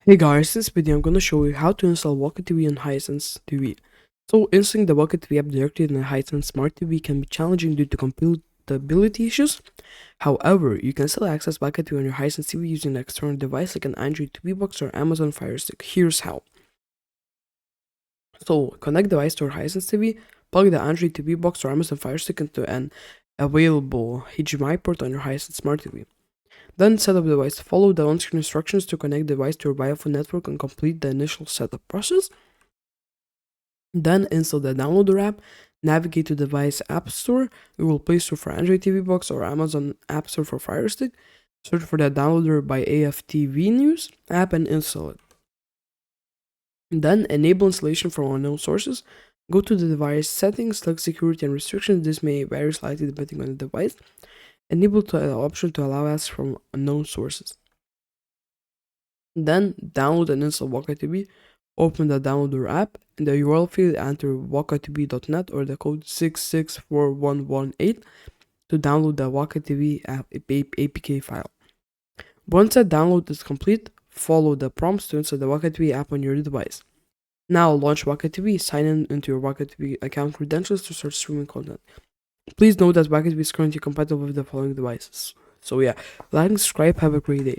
Hey guys, this video I'm gonna show you how to install Waka TV on Hisense TV. So installing the Waka TV app directly on the Hisense Smart TV can be challenging due to compatibility issues. However, you can still access Waka TV on your Hisense TV using an external device like an Android TV box or Amazon Fire Stick. Here's how. So connect the device to your Hisense TV, plug the Android TV box or Amazon Fire Stick into an available HDMI port on your Hisense Smart TV. Then set up the device. Follow the on-screen instructions to connect the device to your Wi-Fi network and complete the initial setup process. Then install the downloader app. Navigate to the device App Store, Google Play Store for Android TV box, or Amazon App Store for Fire Stick. Search for the downloader by AFTV News app and install it. Then enable installation from unknown sources. Go to the device settings, select security and restrictions. This may vary slightly depending on the device. Enable the option to allow access from unknown sources. Then download and install Waka TV. Open the downloader app. In the URL field, enter wakatv.net or the code 664118 to download the Waka TV app APK file. Once that download is complete, follow the prompts to install the Waka TV app on your device. Now launch Waka TV. Sign in into your Waka TV account credentials to start streaming content. Please note that Waka TV is currently compatible with the following devices. So yeah, like and subscribe. Have a great day.